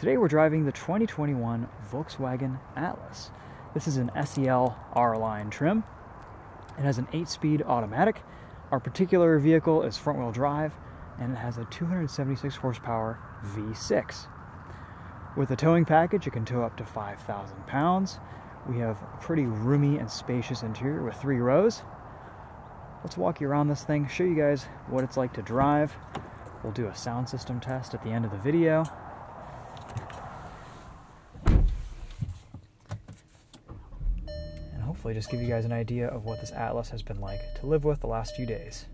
Today we're driving the 2021 Volkswagen Atlas. This is an SEL R-Line trim. It has an 8-speed automatic. Our particular vehicle is front-wheel drive, and it has a 276 horsepower V6. With a towing package, it can tow up to 5,000 pounds. We have a pretty roomy and spacious interior with 3 rows. Let's walk you around this thing, show you guys what it's like to drive. We'll do a sound system test at the end of the video. And hopefully just give you guys an idea of what this Atlas has been like to live with the last few days.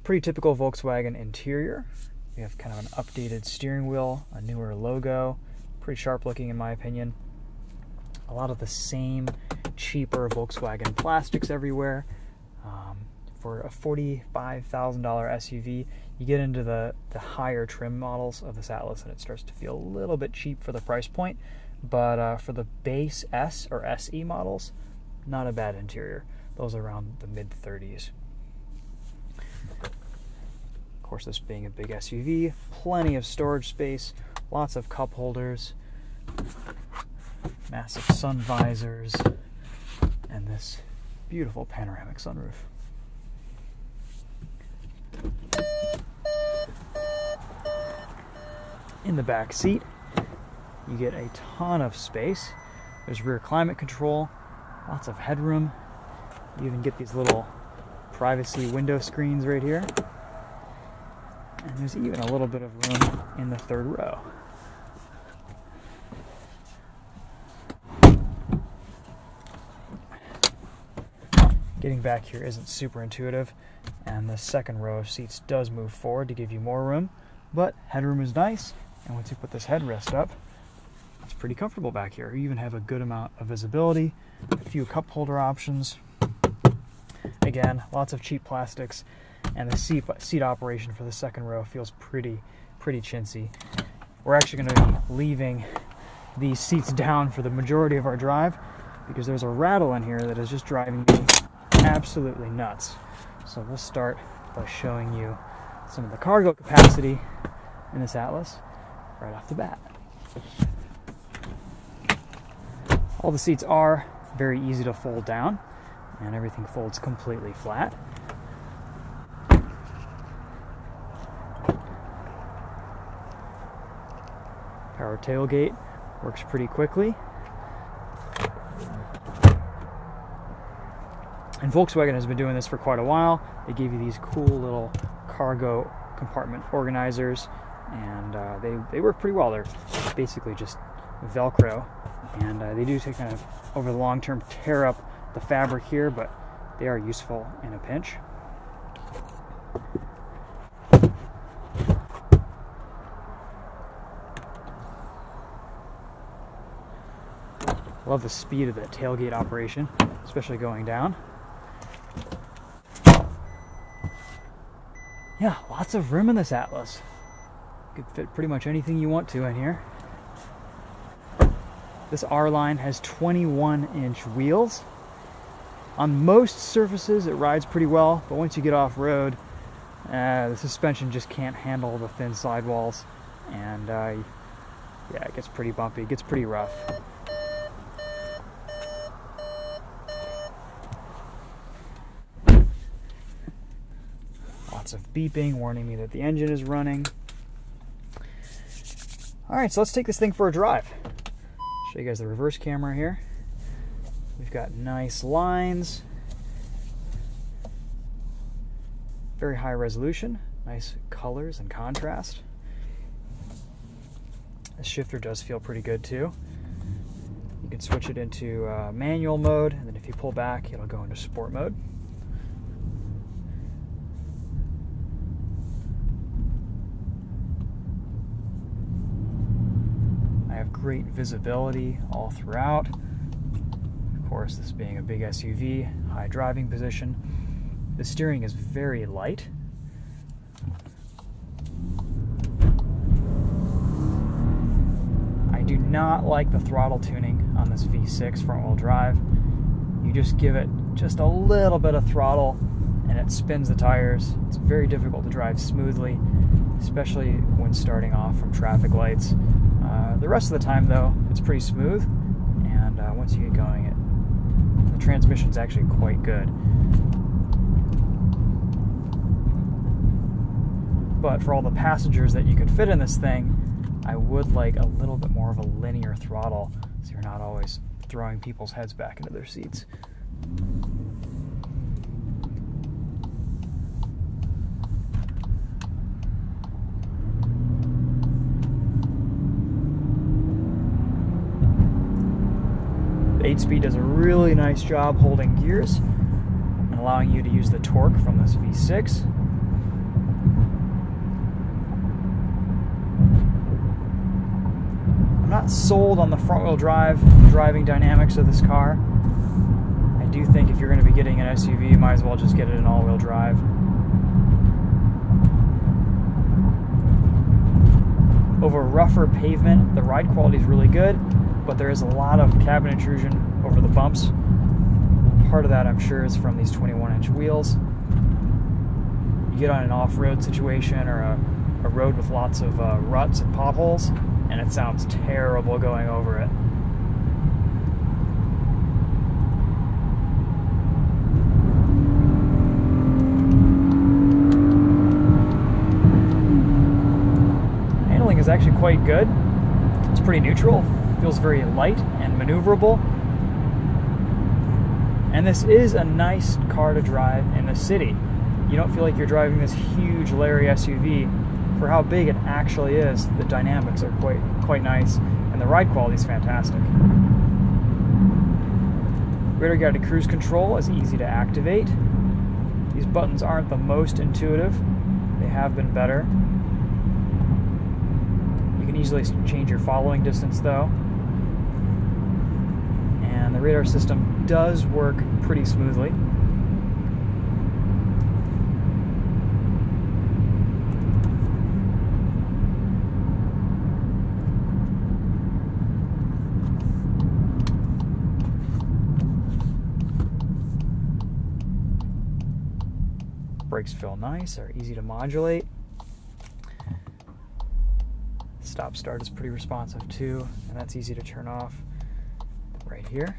Pretty typical Volkswagen interior. We have kind of an updated steering wheel, a newer logo, pretty sharp looking in my opinion. A lot of the same cheaper Volkswagen plastics everywhere. For a $45,000 SUV, you get into the higher trim models of this Atlas and it starts to feel a little bit cheap for the price point, but for the base S or SE models, not a bad interior. Those are around the mid-30s. Of course, this being a big SUV, plenty of storage space, lots of cup holders, massive sun visors, and this beautiful panoramic sunroof. In the back seat, you get a ton of space. There's rear climate control, lots of headroom. You even get these little privacy window screens right here. And there's even a little bit of room in the third row. Getting back here isn't super intuitive, and the second row of seats does move forward to give you more room, but headroom is nice, and once you put this headrest up, it's pretty comfortable back here. You even have a good amount of visibility, a few cup holder options. Again, lots of cheap plastics, and the seat operation for the second row feels pretty chintzy. We're actually going to be leaving these seats down for the majority of our drive because there's a rattle in here that is just driving me absolutely nuts. So we'll start by showing you some of the cargo capacity in this Atlas right off the bat. All the seats are very easy to fold down, and everything folds completely flat. Power tailgate works pretty quickly. And Volkswagen has been doing this for quite a while. They give you these cool little cargo compartment organizers, and they work pretty well. They're basically just Velcro, and they do take kind of, over the long term, tear up the fabric here, but they are useful in a pinch. Love the speed of that tailgate operation, especially going down. Yeah, lots of room in this Atlas. You could fit pretty much anything you want to in here. This R-Line has 21-inch wheels. On most surfaces it rides pretty well, but once you get off-road, the suspension just can't handle the thin sidewalls, and yeah, it gets pretty bumpy, it gets pretty rough. Lots of beeping warning me that the engine is running. Alright, so let's take this thing for a drive. Show you guys the reverse camera here. We've got nice lines, very high resolution, nice colors and contrast. The shifter does feel pretty good too. You can switch it into manual mode, and then if you pull back, it'll go into sport mode. Great visibility all throughout. Of course, this being a big SUV, high driving position. The steering is very light. I do not like the throttle tuning on this V6 front-wheel drive. You just give it just a little bit of throttle and it spins the tires. It's very difficult to drive smoothly. especially when starting off from traffic lights. The rest of the time, though, it's pretty smooth, and once you get going, the transmission's actually quite good. But for all the passengers that you could fit in this thing, I would like a little bit more of a linear throttle, so you're not always throwing people's heads back into their seats. The 8-speed does a really nice job holding gears and allowing you to use the torque from this V6. I'm not sold on the front-wheel drive driving dynamics of this car. I do think if you're going to be getting an SUV, you might as well just get it in all-wheel drive. Over rougher pavement, the ride quality is really good, but there is a lot of cabin intrusion over the bumps. Part of that, I'm sure, is from these 21-inch wheels. You get on an off-road situation or a road with lots of ruts and potholes, and it sounds terrible going over it. Handling is actually quite good. It's pretty neutral. Feels very light and maneuverable. And this is a nice car to drive in the city. You don't feel like you're driving this huge Larry SUV. For how big it actually is, the dynamics are quite nice, and the ride quality is fantastic. Radar guided cruise control is easy to activate. These buttons aren't the most intuitive. They have been better. You can easily change your following distance though. And the radar system does work pretty smoothly. Brakes feel nice, are easy to modulate. Stop start is pretty responsive too, and that's easy to turn off right here.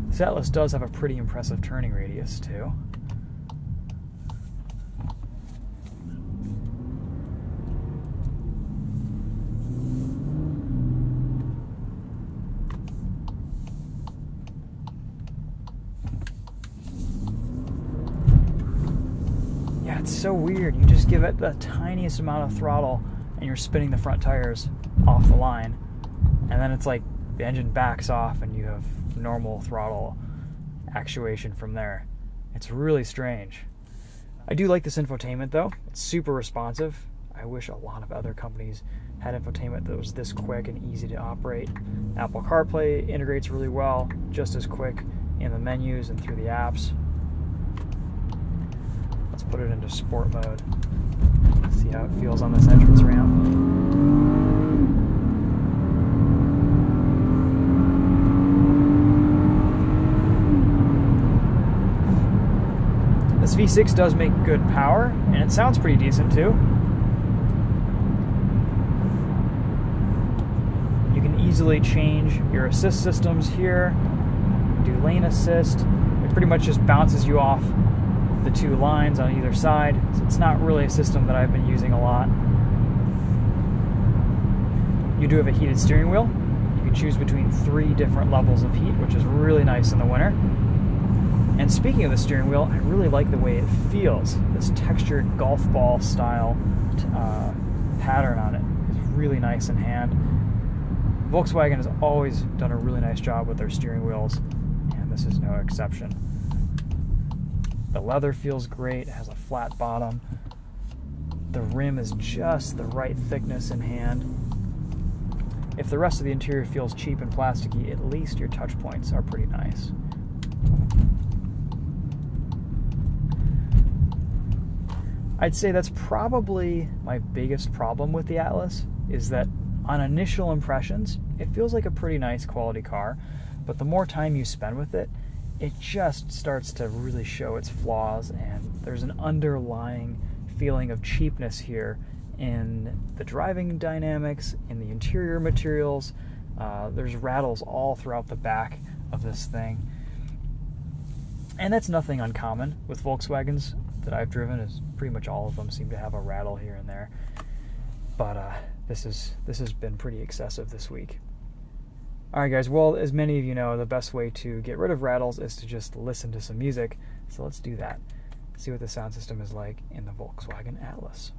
This Atlas does have a pretty impressive turning radius too. Yeah, it's so weird. You just give it the tiniest amount of throttle and you're spinning the front tires off the line, and then it's like the engine backs off and you have normal throttle actuation from there. It's really strange. I do like this infotainment though. It's super responsive. I wish a lot of other companies had infotainment that was this quick and easy to operate. Apple CarPlay integrates really well, just as quick in the menus and through the apps. Let's put it into sport mode. See how it feels on this entrance ramp. This V6 does make good power, and it sounds pretty decent too. You can easily change your assist systems here, do lane assist. It pretty much just bounces you off the two lines on either side, so it's not really a system that I've been using a lot. You do have a heated steering wheel. You can choose between 3 different levels of heat, which is really nice in the winter. And speaking of the steering wheel, I really like the way it feels. This textured golf ball style pattern on it is really nice in hand. Volkswagen has always done a really nice job with their steering wheels, and this is no exception. The leather feels great, it has a flat bottom. The rim is just the right thickness in hand. If the rest of the interior feels cheap and plasticky, at least your touch points are pretty nice. I'd say that's probably my biggest problem with the Atlas, is that on initial impressions, it feels like a pretty nice quality car, but the more time you spend with it, it just starts to really show its flaws, and there's an underlying feeling of cheapness here in the driving dynamics, in the interior materials. There's rattles all throughout the back of this thing. And that's nothing uncommon with Volkswagens that I've driven, is pretty much all of them seem to have a rattle here and there. But this has been pretty excessive this week. Alright guys, well, as many of you know, the best way to get rid of rattles is to just listen to some music. So let's do that. See what the sound system is like in the Volkswagen Atlas.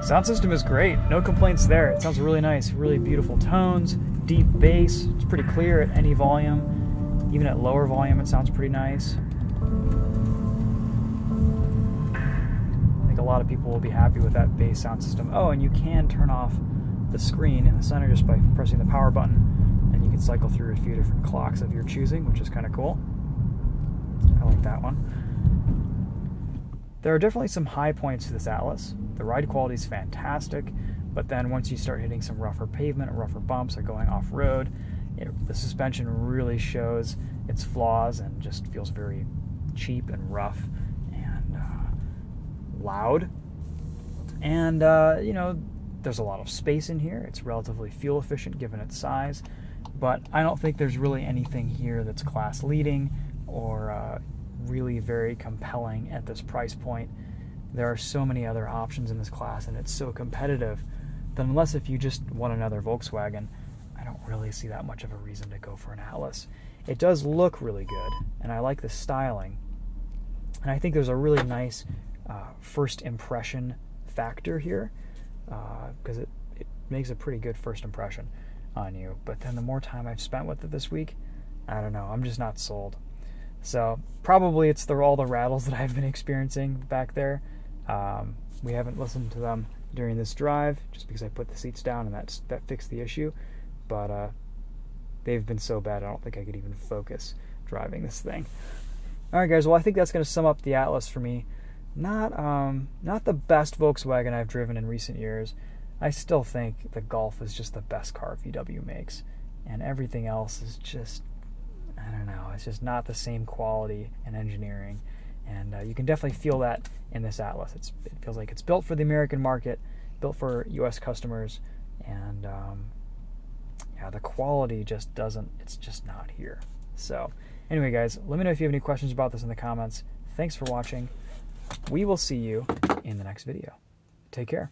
Sound system is great, no complaints there. It sounds really nice, really beautiful tones, deep bass. It's pretty clear at any volume. Even at lower volume it sounds pretty nice. I think a lot of people will be happy with that bass sound system. Oh, and you can turn off the screen in the center just by pressing the power button, and you can cycle through a few different clocks of your choosing, which is kind of cool. I like that one. There are definitely some high points to this Atlas. The ride quality is fantastic, but then once you start hitting some rougher pavement or rougher bumps or going off-road, the suspension really shows its flaws and just feels very cheap and rough and loud. And, you know, there's a lot of space in here. It's relatively fuel efficient given its size, but I don't think there's really anything here that's class leading or really very compelling at this price point. There are so many other options in this class, and it's so competitive that unless if you just want another Volkswagen, I don't really see that much of a reason to go for an Atlas. It does look really good, and I like the styling, and I think there's a really nice first impression factor here, because it makes a pretty good first impression on you. But then the more time I've spent with it this week, I don't know, I'm just not sold. So probably it's all the rattles that I've been experiencing back there. We haven't listened to them during this drive just because I put the seats down and that fixed the issue. But they've been so bad I don't think I could even focus driving this thing. Alright guys, well I think that's going to sum up the Atlas for me. Not the best Volkswagen I've driven in recent years. I still think the Golf is just the best car VW makes. And everything else is just, I don't know, it's just not the same quality and engineering. And you can definitely feel that in this Atlas. It feels like it's built for the American market, built for US customers, and yeah, the quality just doesn't, it's just not here. So anyway guys, let me know if you have any questions about this in the comments. Thanks for watching. We will see you in the next video. Take care.